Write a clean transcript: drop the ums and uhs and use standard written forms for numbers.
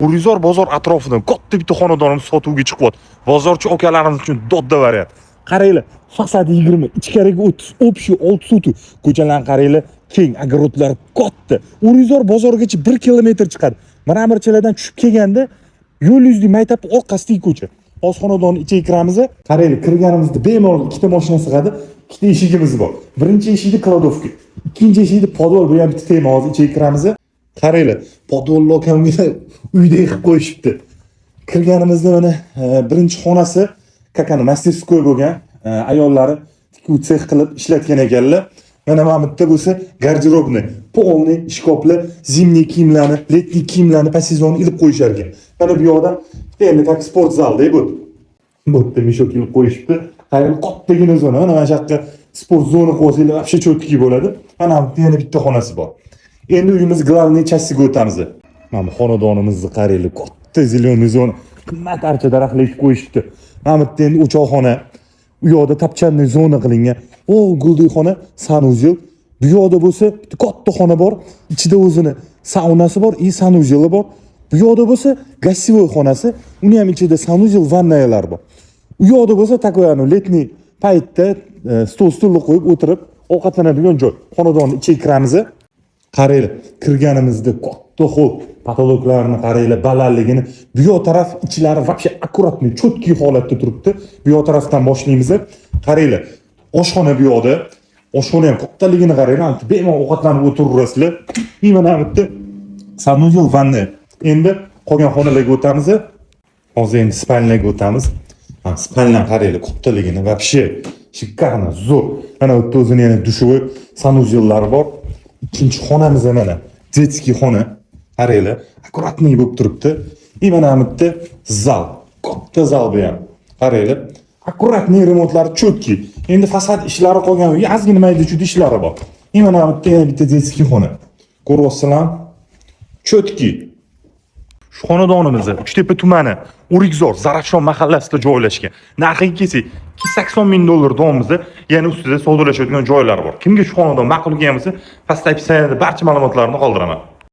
Urizor bozor atrofidan katta bitta xonadonimiz sotuvga chiqyapti. Bozorchi akalarimiz uchun dodda variant. Qaranglar, fasadi 20, ichkariga 30, общий 6 sutu. Ko'chalarni qaranglar, keng, огородlar katta. Urizor bozorgacha 1 kilometr chiqadi. Miramirchilardan tushib kelganda yo'l yuzida maytap orqasidagi ko'cha. Hozir xonadonni ichiga kiramiz. Qaranglar, kirganimizda bemalol ikkita mashina sig'adi, ikkita eshigimiz bor. Birinchi eshikda kladovka, ikkinchi eshikda podvol, bu ham bitta tema. Hozir ichiga kiramiz. Qaranglar, podvol lokamga uydek qilib qo'yishibdi. Kirganimizda mana birinchi xonasi kakani masterskoy bo'lgan, ayollari tikuv sex qilib ishlatgan ekanlar. Mana bu yerda bo'lsa garderobni, polni shkoplar, zimniy kiyimlarni, letniy kiyimlarni по сезону ilib qo'yishar ekan. Mana bu yoqda endi как sport zalda bu. Bu yerda mishok ilib qo'yishibdi. Qarang, kattagina zona. Mana shu yoqqa sport zona qo'ysalar, вообще cho'tki bo'ladi. Mana bu yerda yana bitta xonasi bor. Endi uyimiz главный частiga o'tamiz. Mana bu xonadonimizni qaranglar, katta ziloniy zona. Qimmat archa daraxtlar ekib qo'yishibdi. Mana bu yerda endi o'choqxona, u yoqda tapchanli zona qilingan. O, guldiy xona, sanuzel. Bu yoqda bo'lsa bitta katta xona bor, ichida o'zini saunasi bor, и sanuzeli bor. Bu yoqda bo'lsa gостевой xonasi, uni ham ichida sanuzel, vannayalar bor. U yoqda bo'lsa takoy letniy paytda stol-stulni qo'yib o'tirib ovqatlanadigan joy. Xonadonning ichiga kiramiz. Qaranglar, kirganimizda katta hol, patologlarni qaranglar, balandligini. Bu yoq taraf ichlari вообще аккуратный, cho'tki holatda turibdi. Bu yoq tarafdan boshlaymiz. Qaranglar, oshxona bu yoqda. Oshxona ham kattaligini qaranglar. Bemalol ovqatlanib o'tiraverasizlar. Mana bu yerda sanuzel, vanna. Endi qolgan xonalarga o'tamiz. Hozir endi spalnaga o'tamiz. Spalna qaranglar, kattaligini вообще shikkarni, zo'r. Mana bu yerda o'zini yana dushovoy, sanuzellari bor. İkinci xonamiz mana детский xona. Qaranglar, akkuratniy bo'lib turibdi. Mana bu yerda zal, katta zal bu ham. Qaranglar, akkuratniy remontlari cho'tki. Endi fasad ishlari qolgan, ozgina mayda-chuyda ishlari bor. Mana bu yerda yana bitta детский xona. Ko'ryapsizlar? Cho'tki. Shu xonadonimiz Uchtepa tumani, Urigzor, Zarafshon mahallasida joylashgan. Narxiga kelsak, $280,000 donimizda yana ustida savdolashadigan joylar bor. Kimga shu xonadon ma'qul kelsa, pastdagi saytda barcha ma'lumotlarni qoldiraman.